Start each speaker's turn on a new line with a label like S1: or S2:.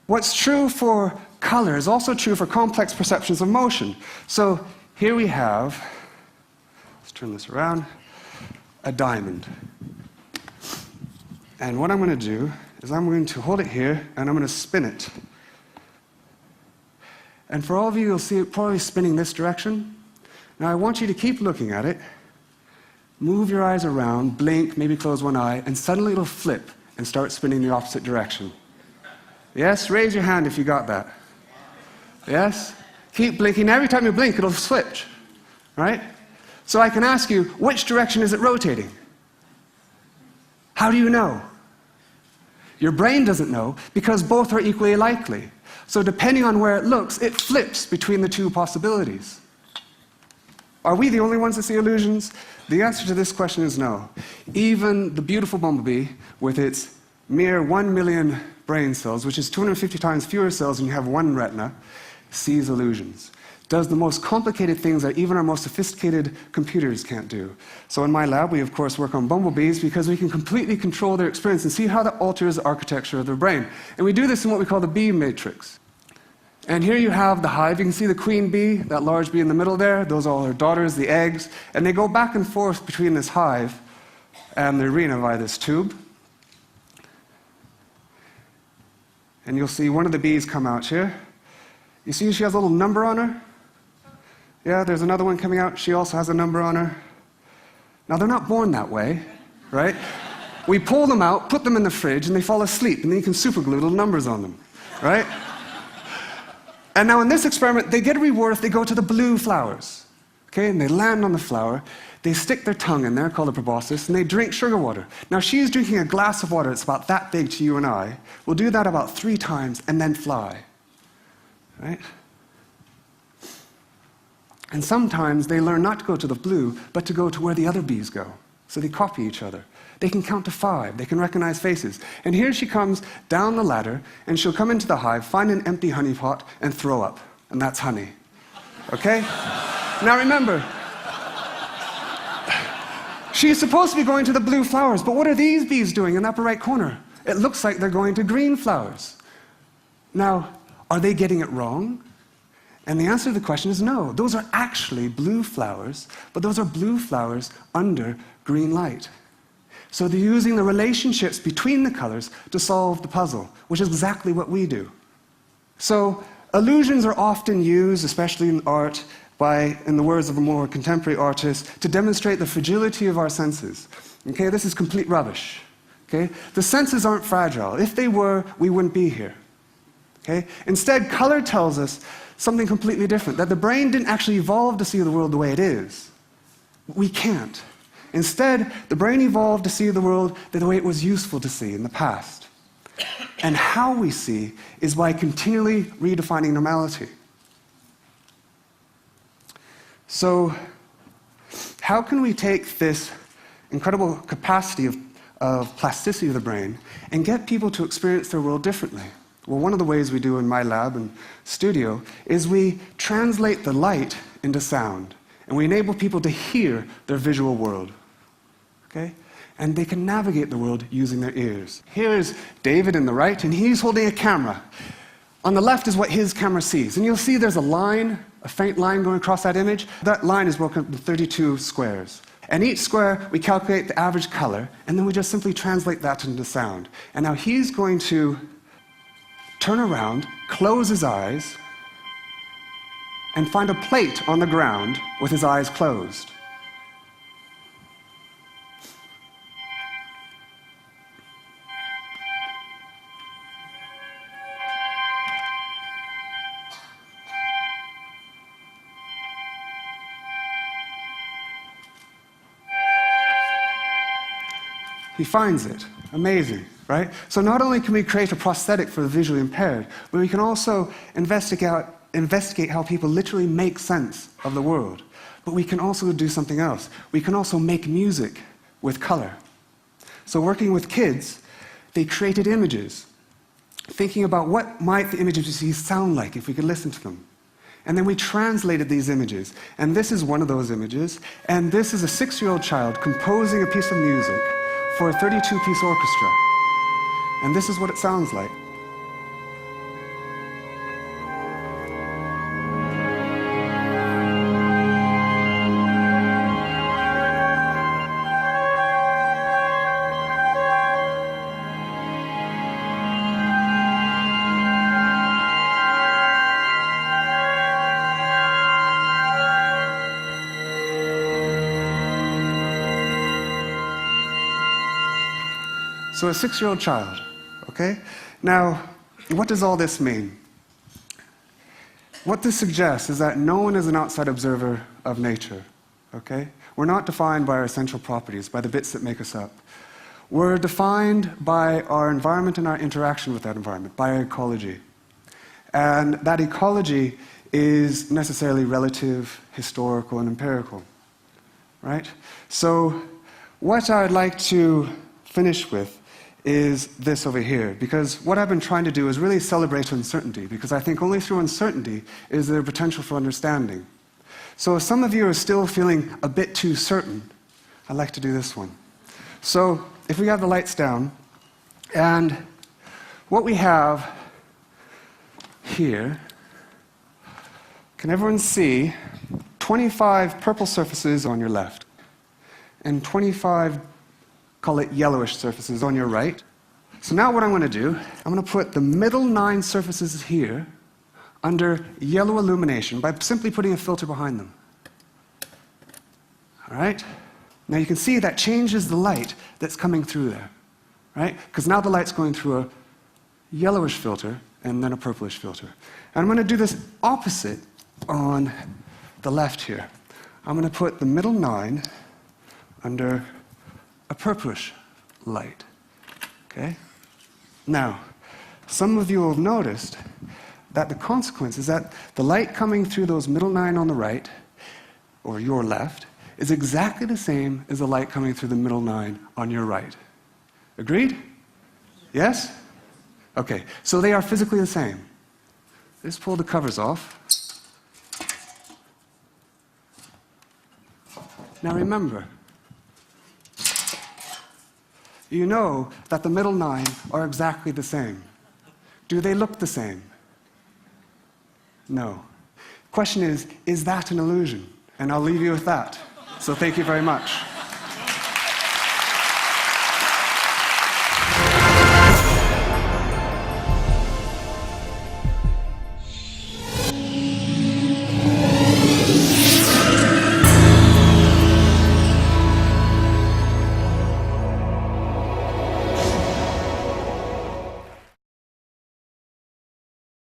S1: What's true for color is also true for complex perceptions of motion. So here we have, let's turn this around, a diamond. And what I'm going to do is I'm going to hold it here and I'm going to spin it. And for all of you, you'll see it probably spinning this direction. Now I want you to keep looking at it, move your eyes around, blink, maybe close one eye, and suddenly it'll flip and start spinning the opposite direction. Yes? Raise your hand if you got that. Yes? Keep blinking. Every time you blink, it'll switch. Right? So I can ask you, which direction is it rotating? How do you know? Your brain doesn't know because both are equally likely. So depending on where it looks, it flips between the two possibilities. Are we the only ones that see illusions? The answer to this question is no. Even the beautiful bumblebee, with its mere 1 million brain cells, which is 250 times fewer cells than you have one retina, sees illusions. Does the most complicated things that even our most sophisticated computers can't do. So in my lab, we of course work on bumblebees because we can completely control their experience and see how that alters the architecture of their brain. And we do this in what we call the bee matrix. And here you have the hive. You can see the queen bee, that large bee in the middle there. Those are all her daughters, the eggs. And they go back and forth between this hive and the arena via this tube. And you'll see one of the bees come out here. You see she has a little number on her? Yeah, there's another one coming out. She also has a number on her. Now, they're not born that way, right? We pull them out, put them in the fridge, and they fall asleep, and then you can superglue little numbers on them, right? And now in this experiment, they get a reward if they go to the blue flowers, okay? And they land on the flower. They stick their tongue in there, called a proboscis, and they drink sugar water. Now, she's drinking a glass of water that's about that big to you and I. We'll do that about 3 times and then fly, right? And sometimes they learn not to go to the blue, but to go to where the other bees go. So they copy each other. They can count to 5. They can recognize faces. And here she comes down the ladder, and she'll come into the hive, find an empty honey pot, and throw up. And that's honey. Okay? Now remember, she's supposed to be going to the blue flowers, but what are these bees doing in the upper right corner? It looks like they're going to green flowers. Now, are they getting it wrong? And the answer to the question is no. Those are actually blue flowers, but those are blue flowers under green light. So they're using the relationships between the colors to solve the puzzle, which is exactly what we do. So illusions are often used, especially in art, in the words of a more contemporary artist, to demonstrate the fragility of our senses. Okay, this is complete rubbish. Okay? The senses aren't fragile. If they were, we wouldn't be here. Okay? Instead, color tells us something completely different, that the brain didn't actually evolve to see the world the way it is. We can't. Instead, the brain evolved to see the world the way it was useful to see in the past. And how we see is by continually redefining normality. So, how can we take this incredible capacity of plasticity of the brain and get people to experience their world differently? Well, one of the ways we do in my lab and studio is we translate the light into sound, and we enable people to hear their visual world, okay? And they can navigate the world using their ears. Here's David in the right, and he's holding a camera. On the left is what his camera sees, and you'll see there's a line, a faint line going across that image. That line is broken up into 32 squares. And each square, we calculate the average color, and then we just simply translate that into sound. And now he's going to turn around, close his eyes, and find a plate on the ground with his eyes closed. He finds it. Amazing, right? So not only can we create a prosthetic for the visually impaired, but we can also investigate how people literally make sense of the world. But we can also do something else. We can also make music with color. So working with kids, they created images, thinking about what might the images we see sound like if we could listen to them. And then we translated these images. And this is one of those images. And this is a 6-year-old child composing a piece of music for a 32-piece orchestra. And this is what it sounds like. So a 6-year-old child, okay? Now, what does all this mean? What this suggests is that no one is an outside observer of nature, okay? We're not defined by our essential properties, by the bits that make us up. We're defined by our environment and our interaction with that environment, by our ecology. And that ecology is necessarily relative, historical, and empirical, right? So what I'd like to finish with is this over here, because what I've been trying to do is really celebrate uncertainty, because I think only through uncertainty is there potential for understanding. So if some of you are still feeling a bit too certain, I'd like to do this one. So if we have the lights down, and what we have here, can everyone see 25 purple surfaces on your left, and 25, call it yellowish surfaces on your right? So now what I'm going to do, I'm going to put the middle 9 surfaces here under yellow illumination by simply putting a filter behind them. All right? Now you can see that changes the light that's coming through there, right? Because now the light's going through a yellowish filter and then a purplish filter. And I'm going to do this opposite on the left here. I'm going to put the middle 9 under a purplish light, okay? Now, some of you will have noticed that the consequence is that the light coming through those middle 9 on the right, or your left, is exactly the same as the light coming through the middle 9 on your right. Agreed? Yes? Okay, so they are physically the same. Let's pull the covers off. Now remember, you know that the middle 9 are exactly the same. Do they look the same? No. Question is that an illusion? And I'll leave you with that. So thank you very much.